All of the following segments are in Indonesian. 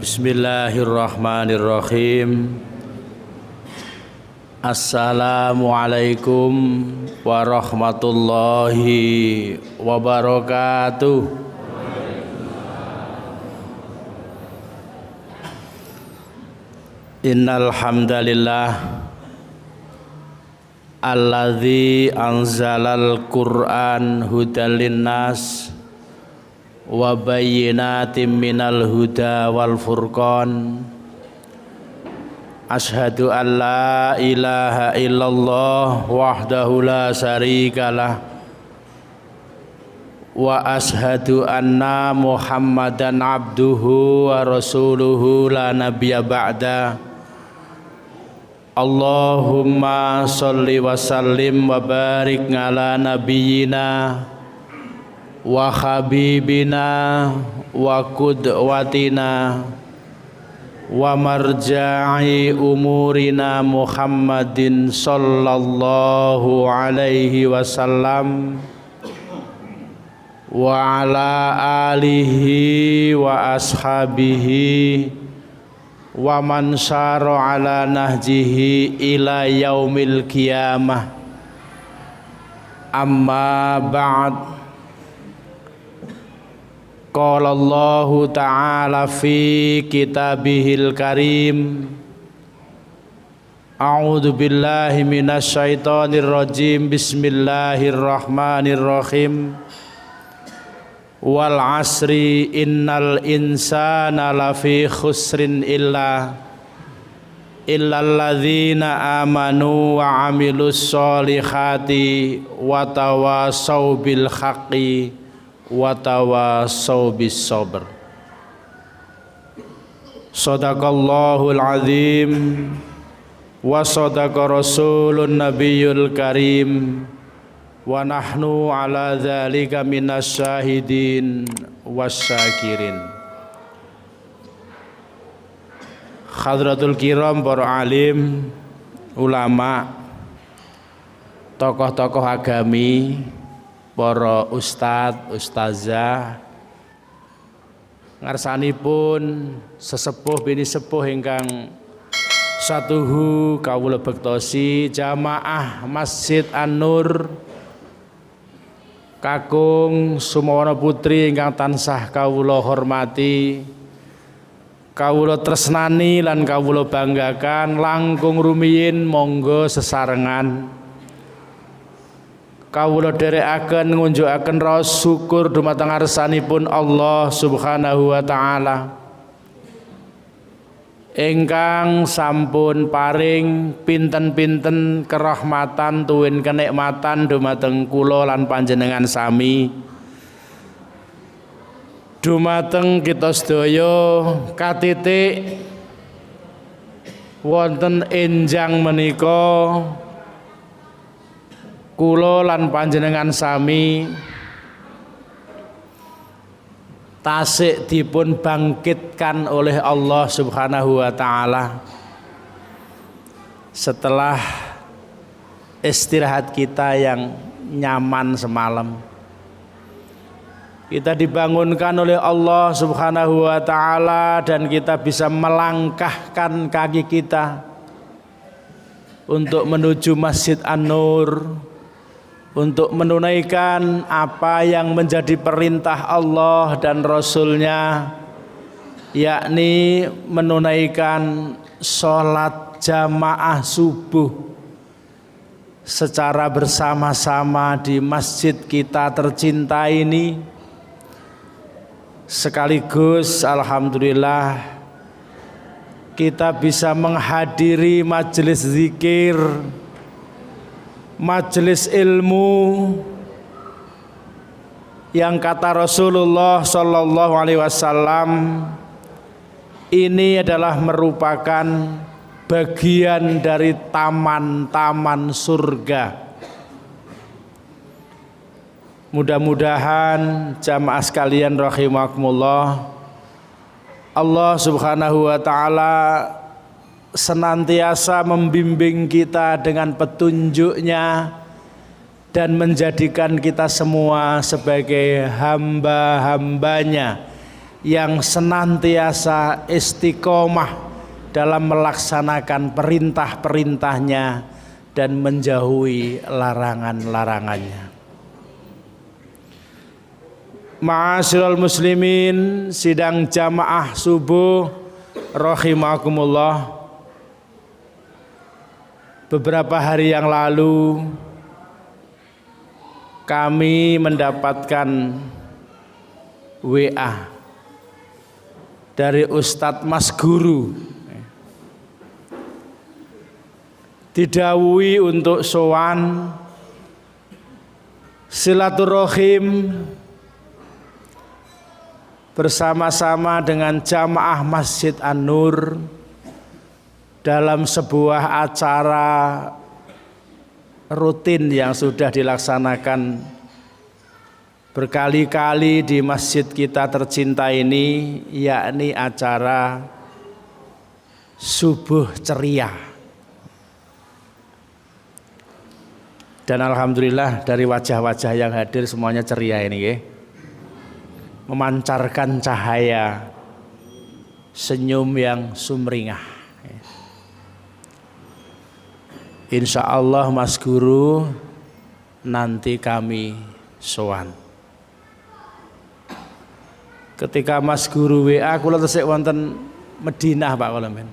Bismillahirrahmanirrahim. Assalamualaikum warahmatullahi wabarakatuh. Innal hamdalillah alladzi anzalal Qur'an hudal linnas wa bayyinatin minal huda wal furqan. Asyhadu an la ilaha illallah wahdahu la syarikalah wa asyhadu anna Muhammadan abduhu wa rasuluhu la nabiyya ba'da. Allahumma sholli wa sallim wa barik ala nabiyyina wa habibina wa qudwatina wa marja'i umurina Muhammadin sallallahu alaihi wasallam wa ala alihi wa ashabihi wa man syara ala nahjihi ila yaumil qiyamah. Amma ba'd. Qala Allahu ta'ala fi kitabihil karim. A'udzu billahi minasy syaithanir rajim. Bismillahirrahmanirrahim. Wal 'asri innal insana lafi khusrin illal ladzina amanu wa 'amilus sholihati wa tawassaw bil haqqi wa tawassaw bis sabr. Shadaqallahul azim wa shadaqa rasulun nabiyyul karim wa nahnu ala dzalika minasy syahidin wasyakirin. Hadratul kiram, para alim, ulama, tokoh-tokoh agami, para ustadz, ustazah, ngarsanipun sesepuh bini sepuh ingkang satuhu kawula bektosi jamaah Masjid An-Nur kakung Sumawana putri ingkang tansah kawula hormati, kawula tresnani lan kawula banggakan. Langkung rumiyin monggo sesarengan kawula dherekaken ngunjukaken raos syukur dumateng ngarsanipun Allah Subhanahu wa taala ingkang sampun paring pinten-pinten kerahmatan tuwin kenikmatan dumateng kula lan panjenengan sami, dumateng kita sedaya katitik wonten enjang menika kula lan panjenengan sami tasik dipun bangkitkan oleh Allah Subhanahu wa taala setelah istirahat kita yang nyaman semalam. Kita dibangunkan oleh Allah Subhanahu wa taala dan kita bisa melangkahkan kaki kita untuk menuju Masjid An-Nur, untuk menunaikan apa yang menjadi perintah Allah dan Rasulnya, yakni menunaikan sholat jamaah subuh secara bersama-sama di masjid kita tercinta ini. Sekaligus alhamdulillah kita bisa menghadiri majelis zikir, majelis ilmu yang kata Rasulullah Sallallahu Alaihi Wasallam ini adalah merupakan bagian dari taman-taman surga. Mudah-mudahan jamaah sekalian rahimakumullah, Allah Subhanahu wa taala senantiasa membimbing kita dengan petunjuknya dan menjadikan kita semua sebagai hamba-hambanya yang senantiasa istiqomah dalam melaksanakan perintah-perintahnya dan menjauhi larangan-larangannya. Ma'asyiral muslimin, sidang jamaah subuh rahimakumullah. Beberapa hari yang lalu kami mendapatkan WA dari Ustadz Mas Guru, didhawuhi untuk sowan silaturahim bersama-sama dengan jamaah Masjid An-Nur dalam sebuah acara rutin yang sudah dilaksanakan berkali-kali di masjid kita tercinta ini, yakni acara subuh ceria. Dan alhamdulillah dari wajah-wajah yang hadir semuanya ceria ini ya. Memancarkan cahaya senyum yang sumringah. Insya Allah Mas Guru nanti kami sowan. Ketika Mas Guru WA kula tesih wonten Madinah Pak kula men.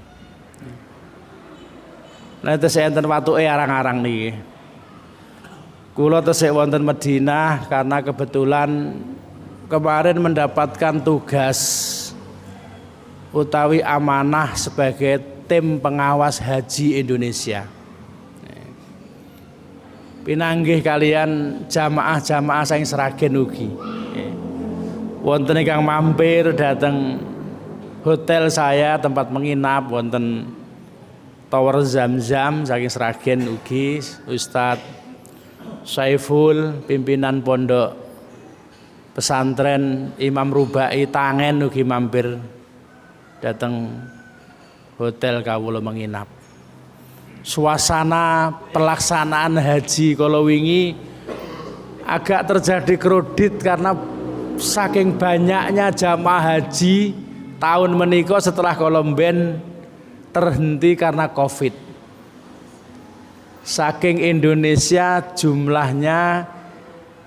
Nah tesih enten watuke arang-arang niki. Kula tesih wonten Madinah karena kebetulan kemarin mendapatkan tugas utawi amanah sebagai tim pengawas haji Indonesia. Pinanggih kalian jamaah-jamaah saking Sragen ugi. Wonten ingkang mampir dateng hotel saya, tempat menginap wonten Tower Zamzam saking Sragen ugi. Ustadz Saiful, pimpinan pondok pesantren Imam Rubai Tangen ugi mampir dateng hotel kawula menginap. Suasana pelaksanaan haji kalau wingi agak terjadi kredit karena saking banyaknya jamaah haji tahun menika setelah kolomben terhenti karena Covid. Saking Indonesia jumlahnya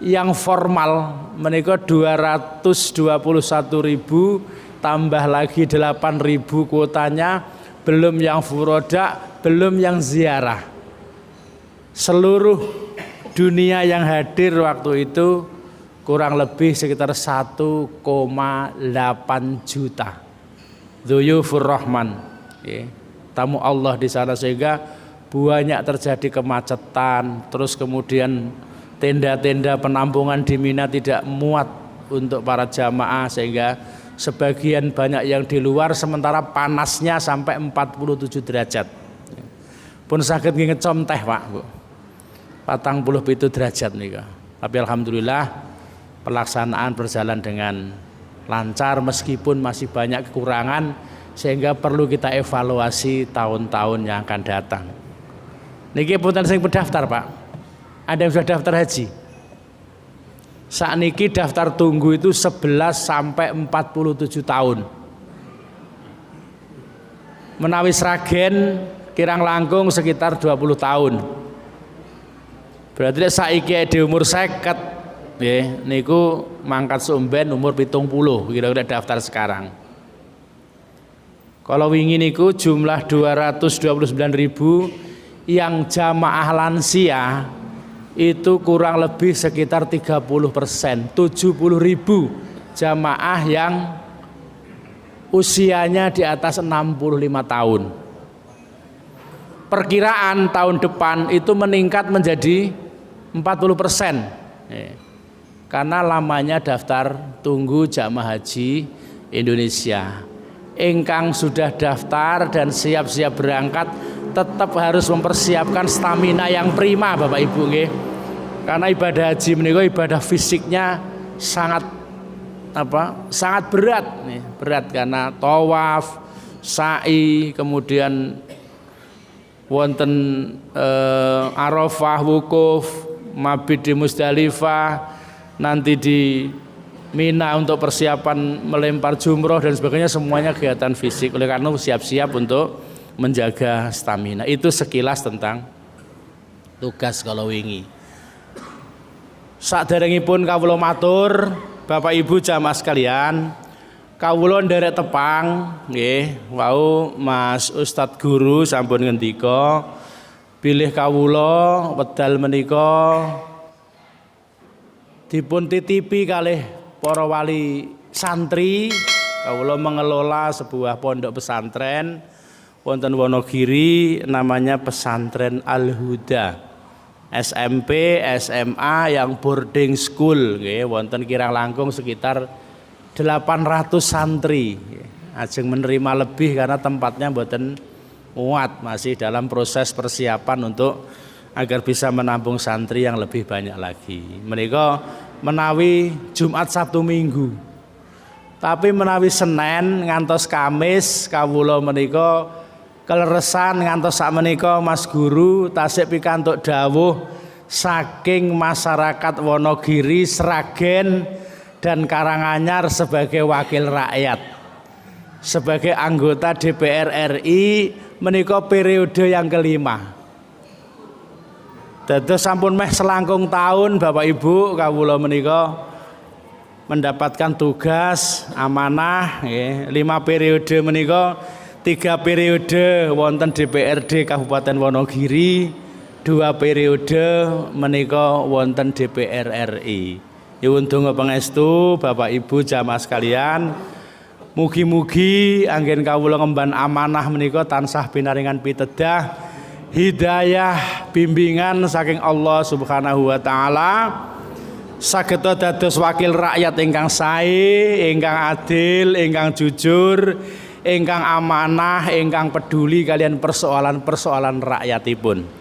yang formal menika 221.000 tambah lagi 8.000 kuotanya, belum yang furoda, belum yang ziarah. Seluruh dunia yang hadir waktu itu kurang lebih sekitar 1,8 juta. Dzuyufur Rahman, tamu Allah di sana, sehingga banyak terjadi kemacetan. Terus kemudian tenda-tenda penampungan di Mina tidak muat untuk para jamaah, sehingga sebagian banyak yang di luar, sementara panasnya sampai 47 derajat. Pun sakit ngecom teh Pak Bu, 47 derajat nih. Tapi alhamdulillah pelaksanaan berjalan dengan lancar meskipun masih banyak kekurangan, sehingga perlu kita evaluasi tahun-tahun yang akan datang. Niki punten sing pendaftar Pak, ada yang sudah daftar haji? Saat niki daftar tunggu itu 11 sampai 47 tahun. Menawi Sragen kirang langkung sekitar 20 tahun. Berarti saiki di umur 50 nggih niku mangkat sumben umur 70 kira-kira daftar sekarang. Kalau wingi niku jumlah 229.000 yang jamaah lansia itu kurang lebih sekitar 30%, 70.000 jamaah yang usianya di atas 65 tahun. Perkiraan tahun depan itu meningkat menjadi 40%. Karena lamanya daftar tunggu jamaah haji Indonesia. Ingkang sudah daftar dan siap-siap berangkat tetap harus mempersiapkan stamina yang prima Bapak Ibu nggih. Karena ibadah haji menika ibadah fisiknya sangat berat nih, berat karena tawaf, sa'i, kemudian wonten Arafah, wukuf, mabit di Musdalifah, nanti di Mina untuk persiapan melempar jumroh dan sebagainya, semuanya kegiatan fisik. Oleh karena siap-siap untuk menjaga stamina. Itu sekilas tentang tugas kalau wingi. Saderengipun kawula matur Bapak Ibu jamaah sekalian, kawula nderek tepang nggih, wau Mas Ustadz Guru sampun ngendika bilih kawula wedal menika dipun titipi kalih para wali santri. Kawula mengelola sebuah pondok pesantren wonten Wonogiri, namanya Pesantren Al-Huda, SMP, SMA yang boarding school nggih, wonten kirang langkung sekitar 800 santri. Ajeng menerima lebih karena tempatnya mboten muat, masih dalam proses persiapan untuk agar bisa menampung santri yang lebih banyak lagi. Menika menawi Jumat Sabtu Minggu. Tapi menawi Senin ngantos Kamis kawula menika keleresan ngantos sakmenika Mas Guru tasih pikantuk dawuh saking masyarakat Wonogiri, Sragen dan Karanganyar sebagai wakil rakyat, sebagai anggota DPR RI menika periode yang kelima. Dados sampun meh selangkung tahun Bapak Ibu kawula menika mendapatkan tugas amanah nggih, 5 periode menika, 3 periode wonten DPRD Kabupaten Wonogiri, 2 periode menika wonten DPR RI. Nyuwun donga pangestu Bapak Ibu jamaah sekalian, mugi-mugi anggen kawula ngemban amanah menika tansah pinaringan pitedah, hidayah, bimbingan saking Allah Subhanahu wa taala, saged dados wakil rakyat ingkang sae, ingkang adil, ingkang jujur, ingkang amanah, ingkang peduli kalian persoalan-persoalan rakyatipun.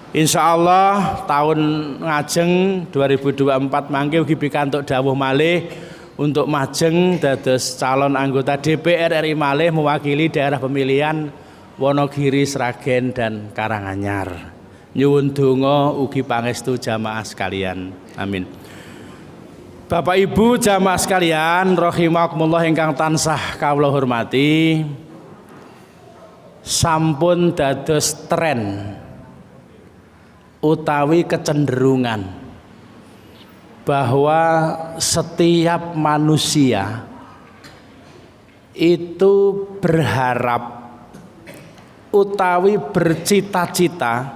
Insyaallah tahun ngajeng 2024 mangke ugi pikantuk dawuh malih untuk majeng dados calon anggota DPR RI malih mewakili daerah pemilihan Wonogiri, Sragen dan Karanganyar. Nyuwun donga ugi pangestu jamaah sekalian. Amin. Bapak Ibu jamaah sekalian rahimakumullah ingkang tansah kawula hormati, sampun dados tren utawi kecenderungan bahwa setiap manusia itu berharap utawi bercita-cita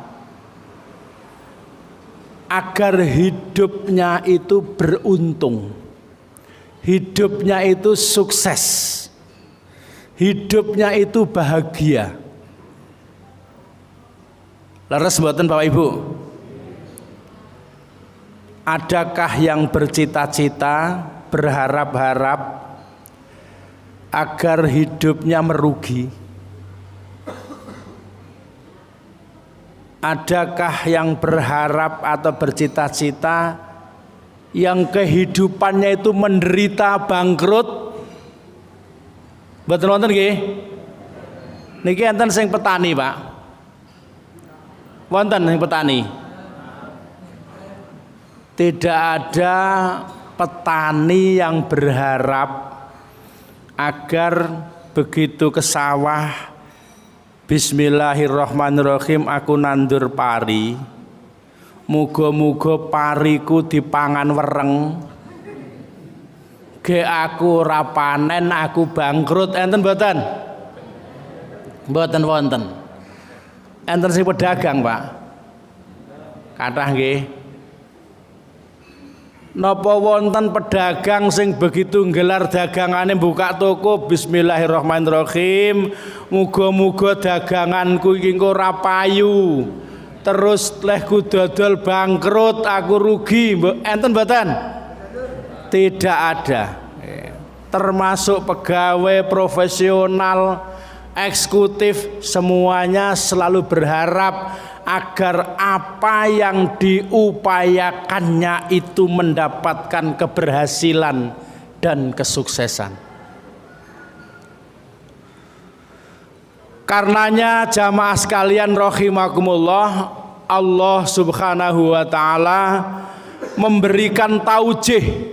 agar hidupnya itu beruntung, hidupnya itu sukses, hidupnya itu bahagia. Leres mboten Bapak Ibu? Adakah yang bercita-cita, berharap-harap agar hidupnya merugi? Adakah yang berharap atau bercita-cita yang kehidupannya itu menderita, bangkrut? Mboten wonten nggih? Niki enten sing petani, Pak. Wonten sing petani. Tidak ada petani yang berharap agar begitu ke sawah, bismillahirrahmanirrahim, aku nandur pari, muga-muga pariku dipangan wereng, ge aku ora panen, aku bangkrut. Enten mboten? Mboten wonten. Enten sing pedagang, Pak. Kathah nggih. Napa wonten pedagang sing begitu nggelar dagangane buka toko bismillahirrahmanirrahim, muga-muga daganganku iki engko ora payu, terus lehku dodol bangkrut, aku rugi. Enten mboten? Tidak ada. Termasuk pegawai profesional, eksekutif, semuanya selalu berharap agar apa yang diupayakannya itu mendapatkan keberhasilan dan kesuksesan. Karenanya jamaah sekalian rahimakumullah, Allah Subhanahu wa taala memberikan taujih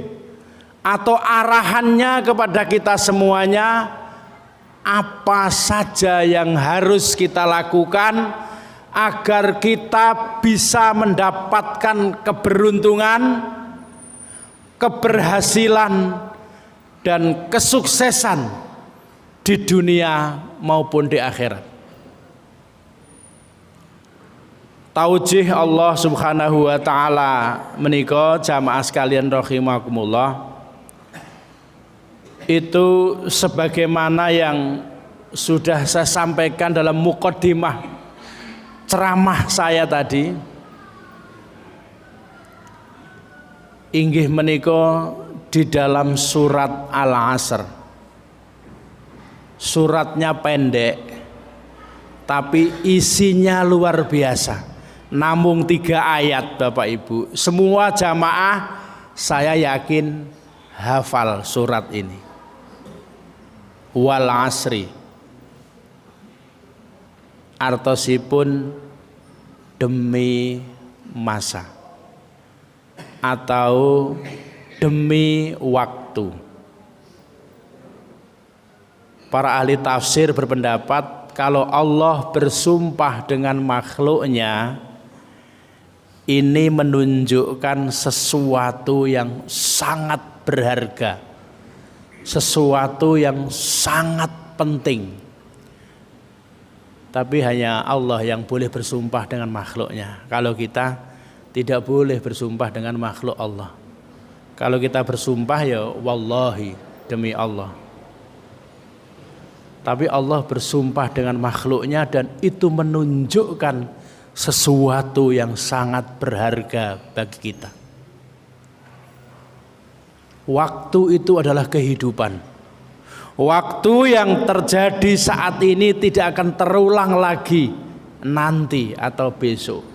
atau arahannya kepada kita semuanya, apa saja yang harus kita lakukan agar kita bisa mendapatkan keberuntungan, keberhasilan, dan kesuksesan di dunia maupun di akhirat. Taujih Allah Subhanahu wa taala menika jamaah sekalian rahimakumullah, itu sebagaimana yang sudah saya sampaikan dalam muqaddimah ceramah saya tadi, inggih menika di dalam surat Al-Asr. Suratnya pendek tapi isinya luar biasa. Namung 3 ayat Bapak Ibu. Semua jamaah saya yakin hafal surat ini. Wal asri, artosipun demi masa atau demi waktu. Para ahli tafsir berpendapat kalau Allah bersumpah dengan makhluknya, ini menunjukkan sesuatu yang sangat berharga, sesuatu yang sangat penting. Tapi hanya Allah yang boleh bersumpah dengan makhluknya. Kalau kita tidak boleh bersumpah dengan makhluk Allah. Kalau kita bersumpah ya wallahi, demi Allah. Tapi Allah bersumpah dengan makhluknya dan itu menunjukkan sesuatu yang sangat berharga bagi kita. Waktu itu adalah kehidupan. Waktu yang terjadi saat ini tidak akan terulang lagi nanti atau besok.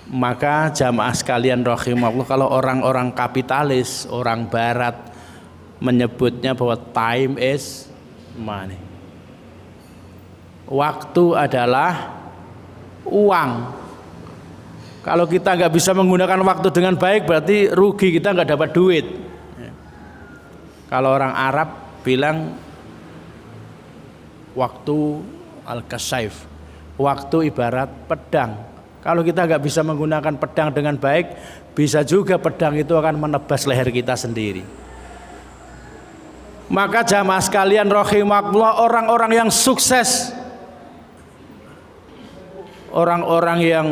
Maka jamaah sekalian rahimahullah, kalau orang-orang kapitalis, orang barat menyebutnya bahwa time is money. Waktu adalah uang. Kalau kita nggak bisa menggunakan waktu dengan baik, berarti rugi, kita nggak dapat duit. Kalau orang Arab bilang waktu al-kasaif, waktu ibarat pedang. Kalau kita nggak bisa menggunakan pedang dengan baik, bisa juga pedang itu akan menebas leher kita sendiri. Maka jamaah sekalian rahimakumullah, orang-orang yang sukses, orang-orang yang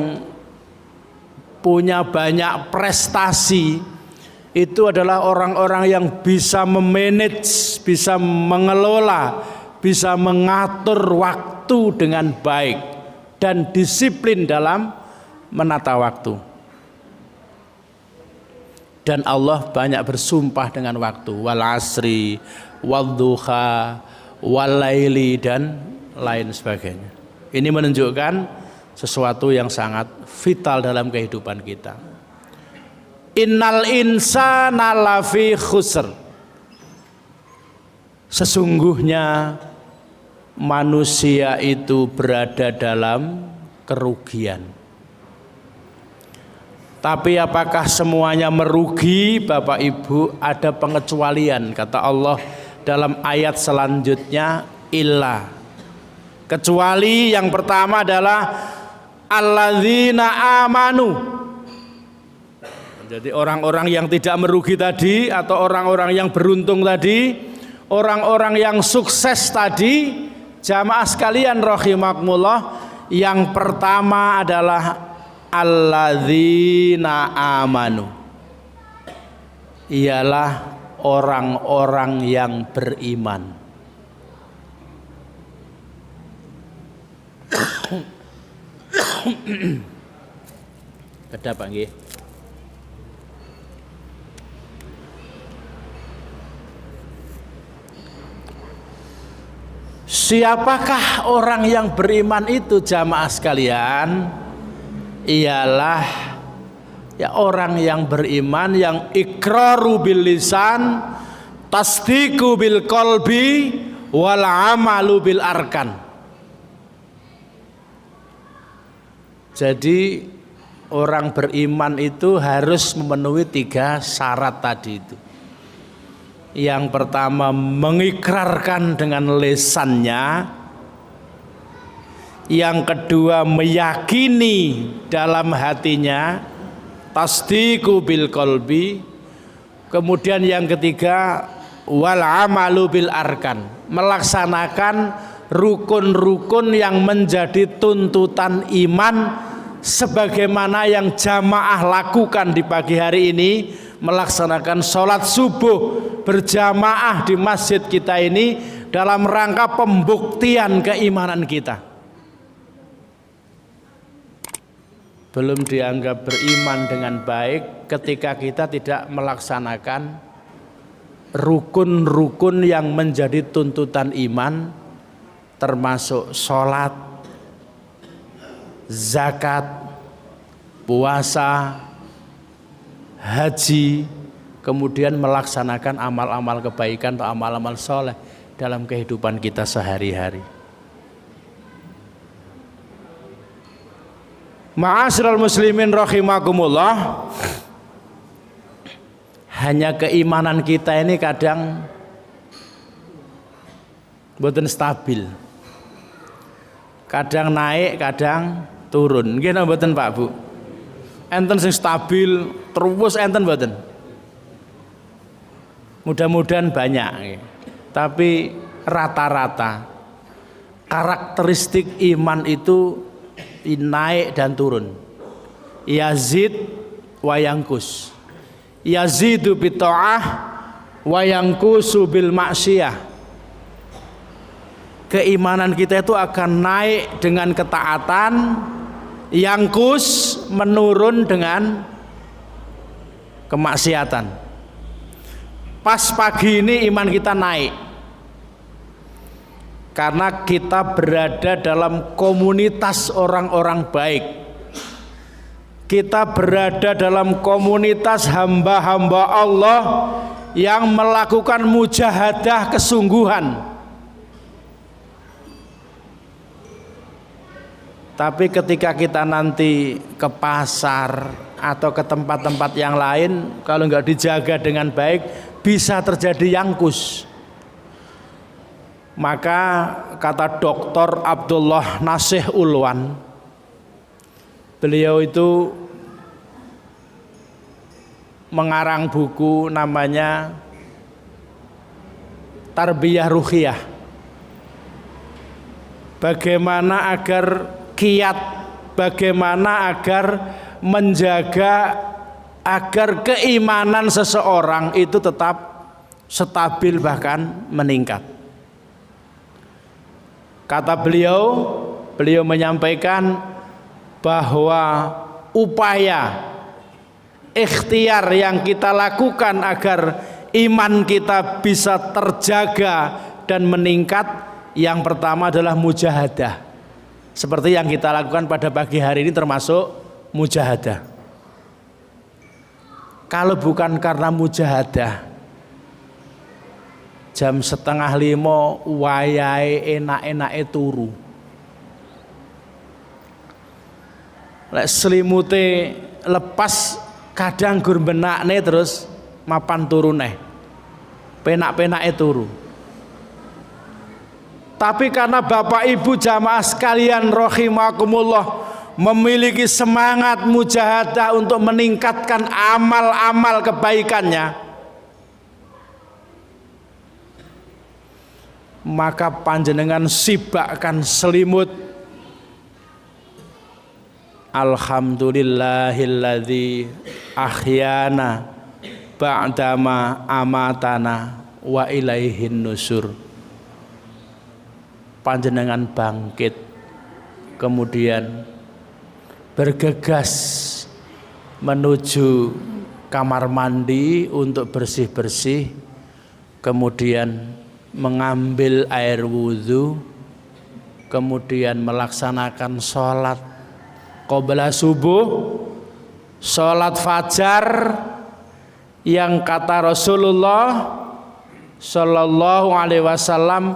punya banyak prestasi, itu adalah orang-orang yang bisa memanage, bisa mengelola, bisa mengatur waktu dengan baik dan disiplin dalam menata waktu. Dan Allah banyak bersumpah dengan waktu, wal asri, wal duha, wal laili, dan lain sebagainya. Ini menunjukkan sesuatu yang sangat vital dalam kehidupan kita. Innal insana lafi khusr. Sesungguhnya manusia itu berada dalam kerugian. Tapi apakah semuanya merugi? Bapak Ibu, ada pengecualian, kata Allah dalam ayat selanjutnya, illa, kecuali yang pertama adalah alladzina amanu. Jadi orang-orang yang tidak merugi tadi, atau orang-orang yang beruntung tadi, orang-orang yang sukses tadi, jamaah sekalian rahimakumullah, yang pertama adalah alladzina amanu, ialah orang-orang yang beriman. Kedap nggih. Siapakah orang yang beriman itu jamaah sekalian? Ialah ya orang yang beriman yang iqraru bil lisan, tasdiqu bil qalbi, wal amalu bil arkan. Jadi orang beriman itu harus memenuhi 3 syarat tadi itu. Yang pertama mengikrarkan dengan lisannya, yang kedua meyakini dalam hatinya, tasdiqu bil qalbi, kemudian yang ketiga wal amalu bil arkan, melaksanakan rukun-rukun yang menjadi tuntutan iman sebagaimana yang jamaah lakukan di pagi hari ini, melaksanakan sholat subuh berjamaah di masjid kita ini dalam rangka pembuktian keimanan kita. Belum dianggap beriman dengan baik ketika kita tidak melaksanakan rukun-rukun yang menjadi tuntutan iman, termasuk sholat, zakat, puasa, haji, kemudian melaksanakan amal-amal kebaikan atau amal-amal soleh dalam kehidupan kita sehari-hari. Ma'asyiral muslimin rahimakumullah, hanya keimanan kita ini kadang mboten stabil. Kadang naik, kadang turun. Nggih napa mboten Pak Bu? Enten sing stabil terus, enten mboten? Mudah-mudahan banyak. Tapi rata-rata karakteristik iman itu naik dan turun. Yazid wa yangkus. Yazidu bi ta'ah wa yangkusu bil maksiyah. Keimanan kita itu akan naik dengan ketaatan, yangkus menurun dengan kemaksiatan. Pas pagi ini iman kita naik karena kita berada dalam komunitas orang-orang baik. Kita berada dalam komunitas hamba-hamba Allah yang melakukan mujahadah kesungguhan. Tapi ketika kita nanti ke pasar atau ke tempat-tempat yang lain, kalau nggak dijaga dengan baik, bisa terjadi yangkus. Maka kata Dr. Abdullah Nasih Ulwan, beliau itu mengarang buku namanya Tarbiyah Ruhiyah. Bagaimana agar kiat, bagaimana agar menjaga agar keimanan seseorang itu tetap stabil bahkan meningkat. Kata beliau menyampaikan bahwa upaya ikhtiar yang kita lakukan agar iman kita bisa terjaga dan meningkat, yang pertama adalah mujahadah. Seperti yang kita lakukan pada pagi hari ini termasuk mujahadah. Kalau bukan karena mujahadah, jam 4:30 wayahe enak-enake turu. Lek selimute lepas kadang gur benakne terus mapan turu neh. Penak-penake turu. Tapi karena Bapak Ibu jamaah sekalian rahimakumullah memiliki semangat mujahadah untuk meningkatkan amal-amal kebaikannya, maka panjenengan sibakkan selimut. Alhamdulillahilladzi ahyana ba'dama amatana wa ilaihin nusur. Panjenengan bangkit, kemudian bergegas menuju kamar mandi untuk bersih-bersih, kemudian mengambil air wudhu, kemudian melaksanakan sholat qabla subuh, sholat fajar yang kata Rasulullah Sallallahu Alaihi Wasallam,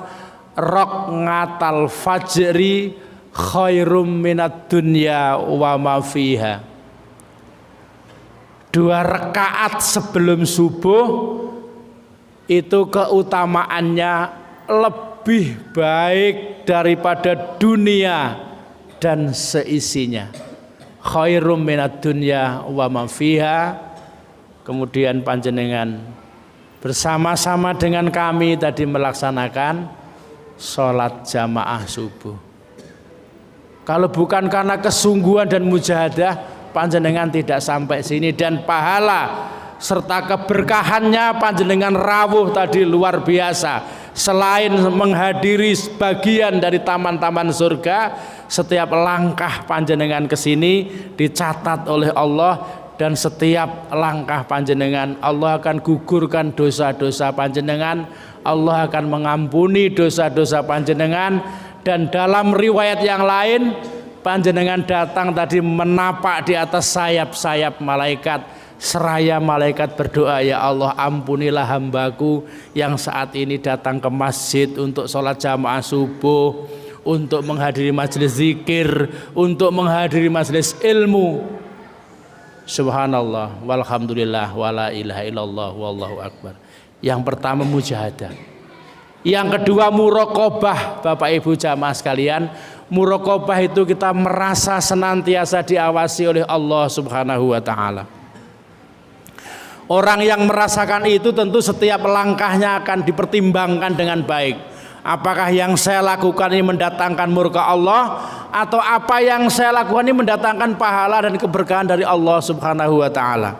raqatal fajri khairum minad dunya wa ma fiha. 2 rakaat sebelum subuh itu keutamaannya lebih baik daripada dunia dan seisinya. Khairum minad dunya wa ma fiha. Kemudian panjenengan bersama-sama dengan kami tadi melaksanakan sholat jamaah subuh. Kalau bukan karena kesungguhan dan mujahadah, panjenengan tidak sampai sini, dan pahala serta keberkahannya panjenengan rawuh tadi luar biasa. Selain menghadiri bagian dari taman-taman surga, setiap langkah panjenengan ke sini dicatat oleh Allah, dan setiap langkah panjenengan Allah akan gugurkan dosa-dosa panjenengan, Allah akan mengampuni dosa-dosa panjenengan. Dan dalam riwayat yang lain, panjenengan datang tadi menapak di atas sayap-sayap malaikat, seraya malaikat berdoa, ya Allah ampunilah hambaku yang saat ini datang ke masjid untuk sholat jamaah subuh, untuk menghadiri majelis zikir, untuk menghadiri majelis ilmu. Subhanallah walhamdulillah wala ilaha illallah wallahu akbar. Yang pertama mujahadah. Yang kedua muraqabah. Bapak Ibu jamaah sekalian, muraqabah itu kita merasa senantiasa diawasi oleh Allah Subhanahu wa taala. Orang yang merasakan itu tentu setiap langkahnya akan dipertimbangkan dengan baik. Apakah yang saya lakukan ini mendatangkan murka Allah, atau apa yang saya lakukan ini mendatangkan pahala dan keberkahan dari Allah Subhanahu wa taala.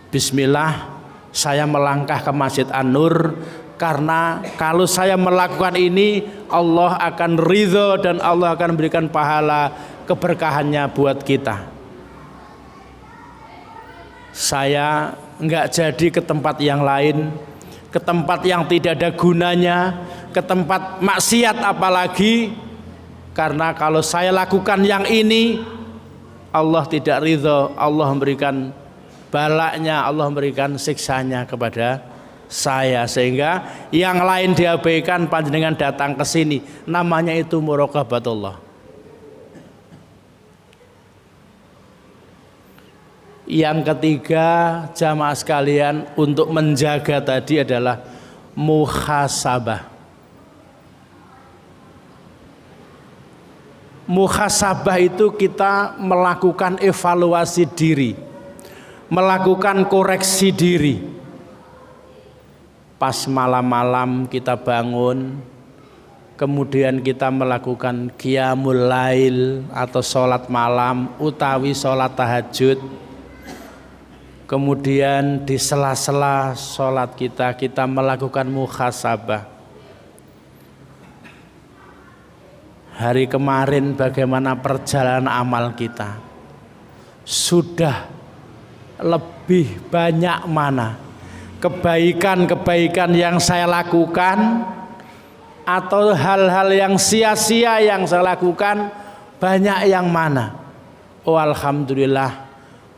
Bismillah, saya melangkah ke Masjid An-Nur karena kalau saya melakukan ini Allah akan ridho dan Allah akan berikan pahala keberkahannya buat kita. Saya enggak jadi ke tempat yang lain, ke tempat yang tidak ada gunanya, ke tempat maksiat apalagi, karena kalau saya lakukan yang ini Allah tidak ridho, Allah memberikan balaknya, Allah memberikan siksanya kepada saya, sehingga yang lain diabaikan, panjenengan datang ke sini, namanya itu muraqabatullah. Yang ketiga jamaah sekalian, untuk menjaga tadi adalah muhasabah. Muhasabah itu kita melakukan evaluasi diri, melakukan koreksi diri. Pas malam-malam kita bangun, kemudian kita melakukan qiyamul lail atau sholat malam utawi sholat tahajud. Kemudian di sela-sela sholat kita melakukan muhasabah. Hari kemarin bagaimana perjalanan amal kita? Sudah lebih banyak mana kebaikan-kebaikan yang saya lakukan, atau hal-hal yang sia-sia yang saya lakukan, banyak yang mana? Oh alhamdulillah,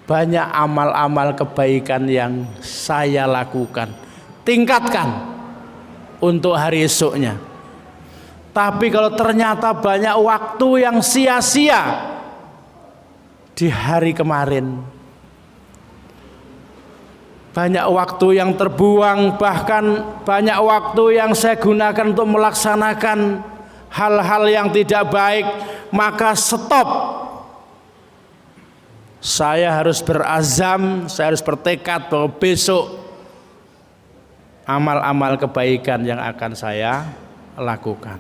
banyak amal-amal kebaikan yang saya lakukan. Tingkatkan untuk hari esoknya. Tapi kalau ternyata banyak waktu yang sia-sia di hari kemarin, banyak waktu yang terbuang, bahkan banyak waktu yang saya gunakan untuk melaksanakan hal-hal yang tidak baik, maka stop. Saya harus berazam, saya harus bertekad bahwa besok amal-amal kebaikan yang akan saya lakukan.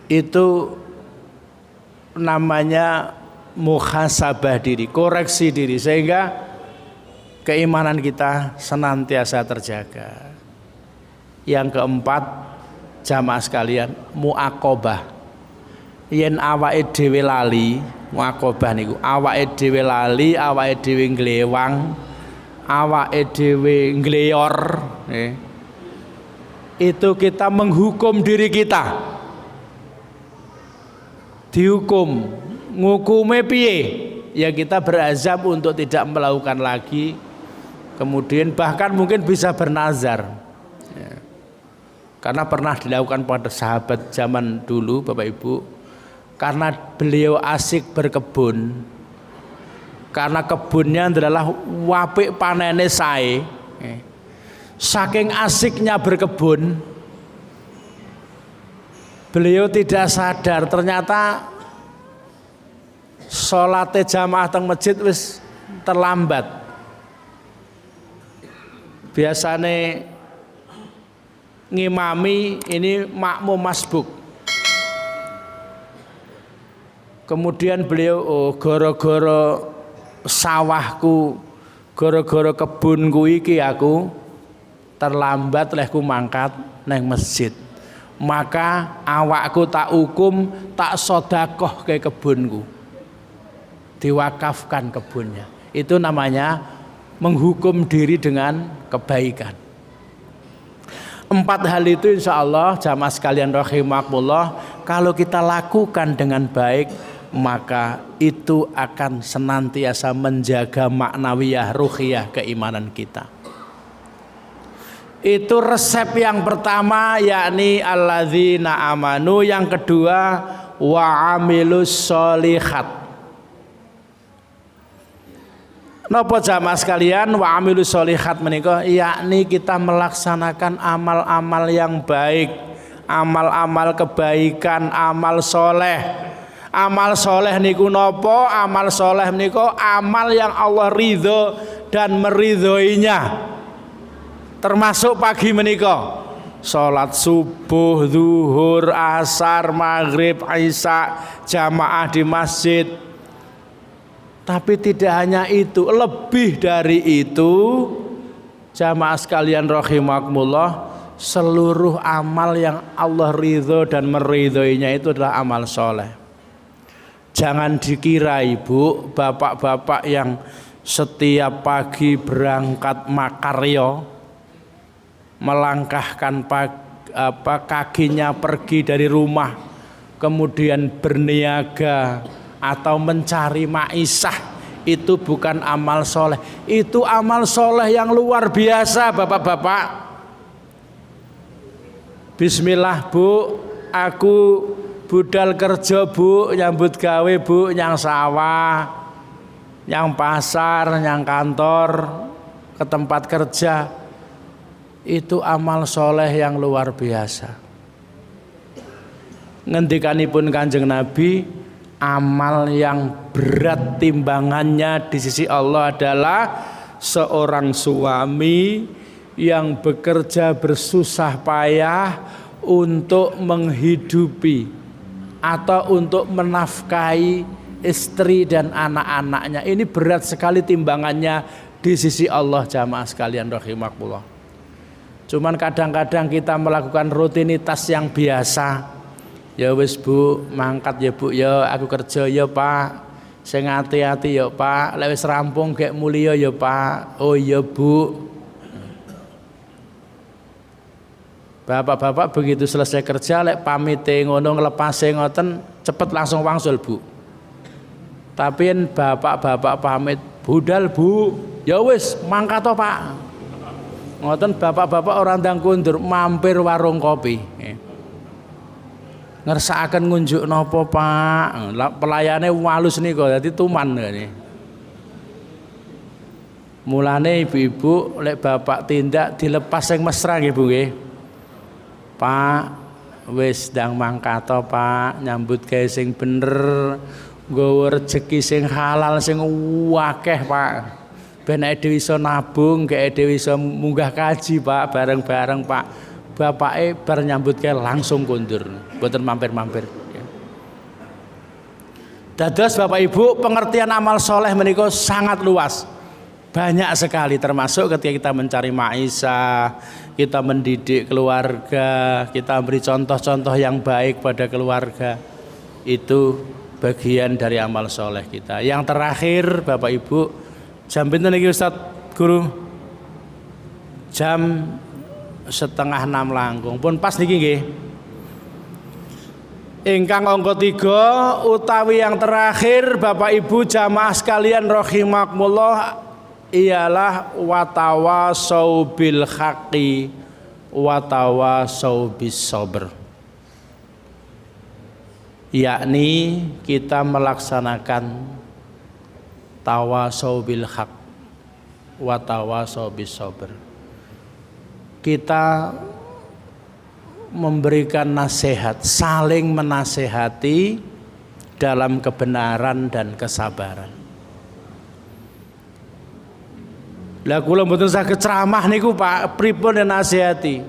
Itu namanya muhasabah diri, koreksi diri, sehingga keimanan kita senantiasa terjaga. Yang keempat jamaah sekalian, muaqabah. Yen awake dhewe lali, muaqabah niku awake dhewe lali, awake dhewe nglewang, awake dhewe ngleyor, itu kita menghukum diri kita. Dihukum, ngukume piye? Ya kita berazam untuk tidak melakukan lagi. Kemudian bahkan mungkin bisa bernazar, karena pernah dilakukan pada sahabat zaman dulu, Bapak Ibu. karena beliau asik berkebun. Karena kebunnya adalah wapik panene sae. Saking asiknya berkebun, beliau tidak sadar ternyata sholat jamaah teng masjid wis terlambat. Biasanya ngimami ini makmum masbuk. Kemudian beliau goro-goro sawahku, goro-goro kebunku iki aku terlambat lehku mangkat neng masjid. Maka awakku tak hukum, tak sodakoh ke kebunku, diwakafkan kebunnya. Itu namanya menghukum diri dengan kebaikan. 4 hal itu insya Allah jamaah sekalian rahimakumullah, kalau kita lakukan dengan baik, maka itu akan senantiasa menjaga maknawiyah ruhiyah keimanan kita. Itu resep yang pertama, yakni alladzina amanu. Yang kedua, wa amilus sholihat. Napa jamaah sekalian, wa amilus sholihat menika yakni kita melaksanakan amal-amal yang baik, amal-amal kebaikan, amal soleh. Amal soleh niku napa? Amal soleh niku amal yang Allah ridho dan meridhoinya. Termasuk pagi menika salat subuh, zuhur, asar, maghrib, isya jamaah di masjid. Tapi tidak hanya itu, lebih dari itu jamaah sekalian rahimakumullah, seluruh amal yang Allah ridho dan meridhoinya itu adalah amal soleh. Jangan dikira ibu, bapak-bapak yang setiap pagi berangkat makarya, melangkahkan kakinya pergi dari rumah, kemudian berniaga atau mencari maisah, itu bukan amal soleh. Itu amal soleh yang luar biasa bapak-bapak. Bismillah bu, aku budal kerja bu, nyambut gawe bu, nyang sawah, nyang pasar, nyang kantor, ke tempat kerja. Itu amal soleh yang luar biasa. Ngendikanipun Kanjeng Nabi, amal yang berat timbangannya di sisi Allah adalah seorang suami yang bekerja bersusah payah untuk menghidupi atau untuk menafkahi istri dan anak-anaknya. Ini berat sekali timbangannya di sisi Allah jamaah sekalian rahimakumullah. Cuman kadang-kadang kita melakukan rutinitas yang biasa. Ya wis bu, mangkat ya bu, ya aku kerja ya pak, sing hati-hati ya pak, lek wis rampung gek mulia ya pak. Oh iya bu. Bapak-bapak begitu selesai kerja lek pamite ngono nglepase ngoten cepet langsung wangsul bu. Tapi bapak-bapak pamit budal bu, ya wis mangkat to pak. Ngoten bapak-bapak orang ndang kundur mampir warung kopi. Ngersakaken ngunjuk napa pak, pelayane walus nika dadi tuman ngene. Mulane ibu-ibu lek bapak tindak dilepas sing mesra nggih Bu nggih. Pak wis ndang mangkat to pak, nyambut gawe sing bener, nggawa rejeki sing halal sing akeh pak. Ben dhewe iso nabung, gek dhewe iso munggah kaji pak, bareng-bareng pak. Bapake bar nyambut gawe langsung kondur, mboten mampir-mampir. Dados Bapak Ibu, pengertian amal soleh menika sangat luas, banyak sekali, termasuk ketika kita mencari maisha, kita mendidik keluarga, kita beri contoh-contoh yang baik pada keluarga, itu bagian dari amal soleh kita. Yang terakhir Bapak Ibu, jam pinten niki Ustaz Guru? Jam 5:30 langkung. Pun pas niki nggih. Ingkang angka 3 utawi yang terakhir Bapak Ibu jamaah sekalian rahimakumullah ialah watawasau bil haqqi watawasau bis sabr. yakni kita melaksanakan tawasau bil haq wa tawasau bis sabr. Kita memberikan nasihat, saling menasehati dalam kebenaran dan kesabaran. Lah kula mboten saged ceramah niku Pak, pripun nasihati?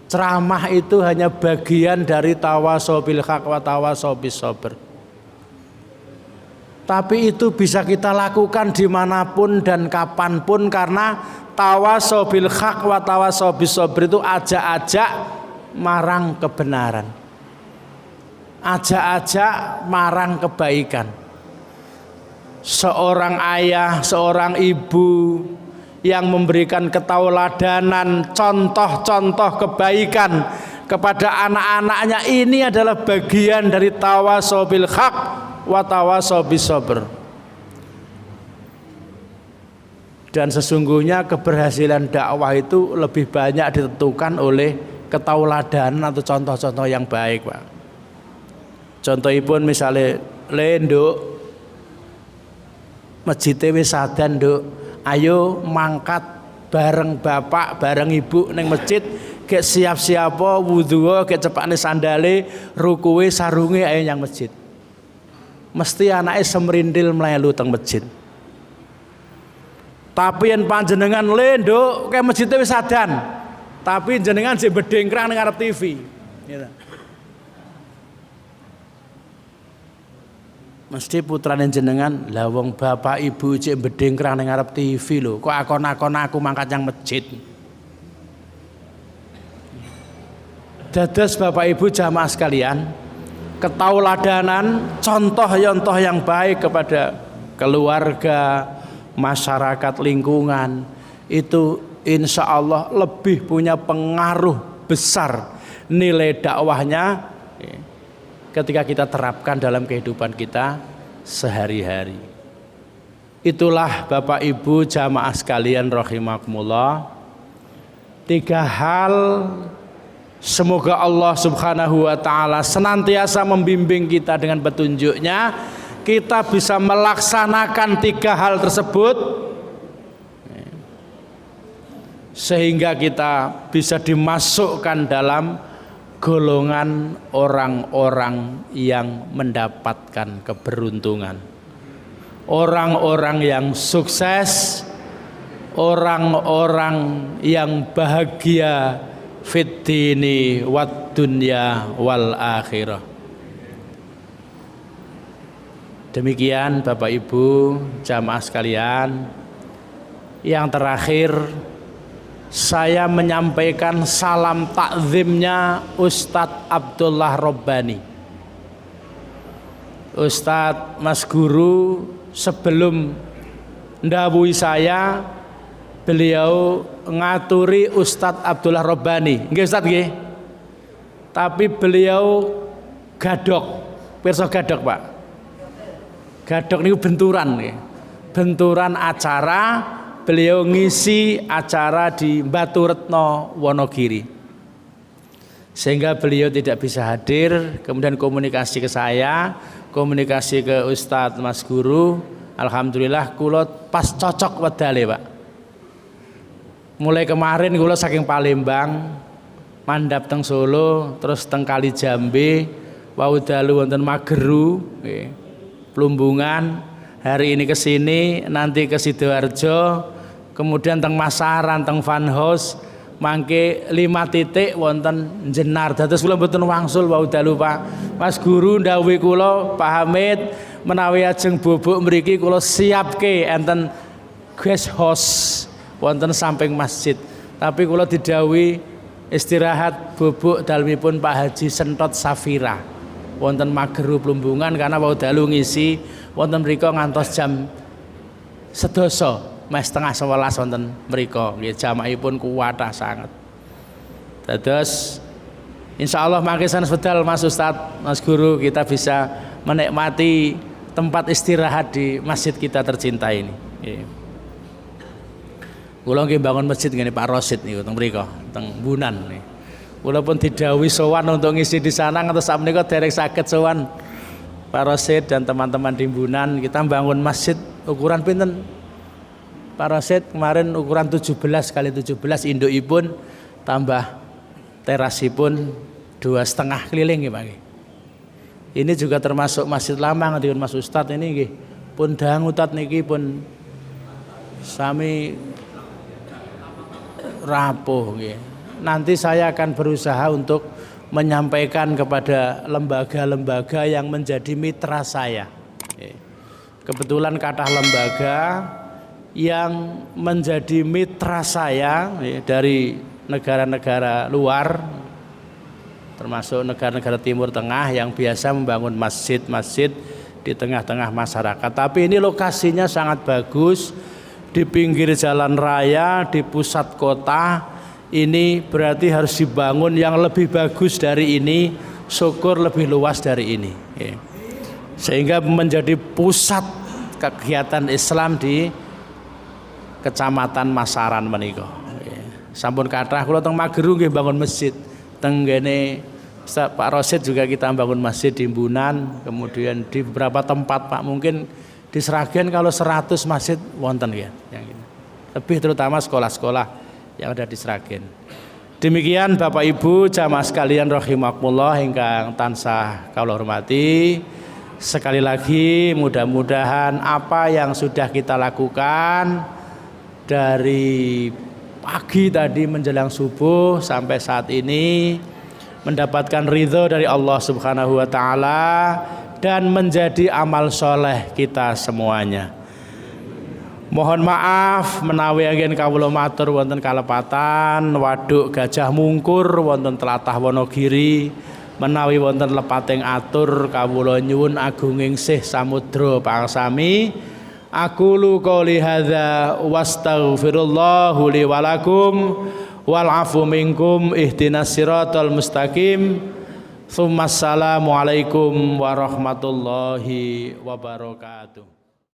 Ceramah itu hanya bagian dari tawasau bil haq wa tawasau bis sabr. Tapi itu bisa kita lakukan dimanapun dan kapanpun, karena tawasau bil haq wa tawasau bis sabr itu ajak-ajak marang kebenaran, ajak-ajak marang kebaikan. Seorang ayah, seorang ibu yang memberikan ketauladanan, contoh-contoh kebaikan kepada anak-anaknya, ini adalah bagian dari tawasau bil haq wa tawasau bis sabr. Dan sesungguhnya keberhasilan dakwah itu lebih banyak ditentukan oleh ketauladanan atau contoh-contoh yang baik, Pak. Contohipun misalnya lenduk masjid wis sadan, Nduk, ayo mangkat bareng bapak bareng ibu neng masjid, gek siap-siap wudhu, gek cepakne sandale, rukuwe sarunge, ayo yang masjid. Mesti anaknya semerindil melayu teng masjid. Tapi yang panjenengan lenduk kayak masjidnya wis sadan, tapi jenengan sih bedengkrang ning ngarep TV. Gitu. Mesti putrane jenengan, lah wong bapak ibu cek bedengkrang ning ngarep TV lho, kok akon-akon aku mangkat yang masjid. Dados bapak ibu jamaah sekalian, ketauladanan, contoh-contoh yang baik kepada keluarga, masyarakat, lingkungan, itu insya Allah lebih punya pengaruh besar nilai dakwahnya ketika kita terapkan dalam kehidupan kita sehari-hari. Itulah Bapak Ibu jamaah sekalian rahimakumullah, 3 hal semoga Allah Subhanahu wa taala senantiasa membimbing kita dengan petunjuknya, kita bisa melaksanakan 3 hal tersebut sehingga kita bisa dimasukkan dalam golongan orang-orang yang mendapatkan keberuntungan, orang-orang yang sukses, orang-orang yang bahagia fid dini wad dunya wal akhirah. Demikian Bapak Ibu jamaah sekalian, yang terakhir saya menyampaikan salam takzimnya Ustadz Abdullah Robbani. Ustadz Mas Guru sebelum ndawuhi saya, beliau ngaturi Ustadz Abdullah Robbani, nggih Ustadz nggih. Tapi beliau gadok, pirsa gadok Pak. Gadok niku benturan nggih. Benturan acara, beliau ngisi acara di Baturetno Wonogiri. Sehingga beliau tidak bisa hadir, kemudian komunikasi ke saya, komunikasi ke Ustadz Mas Guru. Alhamdulillah kula pas cocok wedale, Pak. Mulai kemarin kula saking Palembang mandhap teng Solo, terus teng Kalijambe, wau dalu wonten Mageru, Plumbungan, hari ini ke sini, nanti ke Sidoarjo, kemudian teng Masaran, teng Vanhouse, mangke 5 titik wonten Jenar. Dados kula mboten wangsul wau dalu Pak. Mas Guru ndhawuhi kula, Pak Hamid, menawi ajeng bubuk mriki kula siapke enten guest house wonten samping masjid. Tapi kula didhawuhi istirahat bubuk dalemipun Pak Haji Sentot Safira wonten Mageru Plumbungan, karena wau dalu ngisi wonten mriko ngantos jam 12 mes setengah 11 wonten mriko. Nggih jamaahipun kuwatah sanget. Dados insyaallah mangke sanes wedal Mas Ustadz, Mas Guru, kita bisa menikmati tempat istirahat di masjid kita tercinta ini. Nggih. Kula nggih bangun masjid ngene Pak Rosid niku teng mriko, teng Bunan nih. Kula pun didhawuhi sowan untuk ngisi di sana, ngantos sakmenika dereng saged sowan Pak Rosid dan teman-teman timbunan, kita bangun masjid ukuran pinten? Pak Rosid kemarin ukuran 17 kali 17, indukipun tambah terasipun 2,5 keliling ya Pak. Ini juga termasuk masjid lama ngendikipun Mas Ustadz ini nggih. Pun dangutat niki pun sami rapuh nggih. Nanti saya akan berusaha untuk menyampaikan kepada lembaga-lembaga yang menjadi mitra saya. Kebetulan kathah lembaga yang menjadi mitra saya dari negara-negara luar, termasuk negara-negara Timur Tengah yang biasa membangun masjid-masjid di tengah-tengah masyarakat. Tapi ini lokasinya sangat bagus, di pinggir jalan raya, di pusat kota. Ini berarti harus dibangun yang lebih bagus dari ini, syukur lebih luas dari ini, sehingga menjadi pusat kegiatan Islam di Kecamatan Masaran menika. Sampun kathah kula teng Mageru nggih bangun masjid, teng ngene Pak Rosid juga kita bangun masjid di Imbunan, kemudian di beberapa tempat Pak, mungkin di Sragen kalau 100 masjid wonten ya, yang ini. Lebih terutama sekolah-sekolah yang ada di Sragen. Demikian Bapak Ibu jamaah sekalian rahimakumullah ingkang tansah kula hormati. Sekali lagi mudah-mudahan apa yang sudah kita lakukan dari pagi tadi menjelang subuh sampai saat ini mendapatkan ridho dari Allah Subhanahu wa taala dan menjadi amal soleh kita semuanya. Mohon maaf menawi anggen kawula matur wonten kalepatan waduk Gajah Mungkur wonten tlatah Wonogiri, menawi wonten lepating atur kawula nyuwun agunging sih samudra pangsami. Aqulu qouli hadza wastaghfirullahu li wa lakum wal afu minkum ihdinas siratal mustaqim. Assalamu alaikum warahmatullahi wabarakatuh.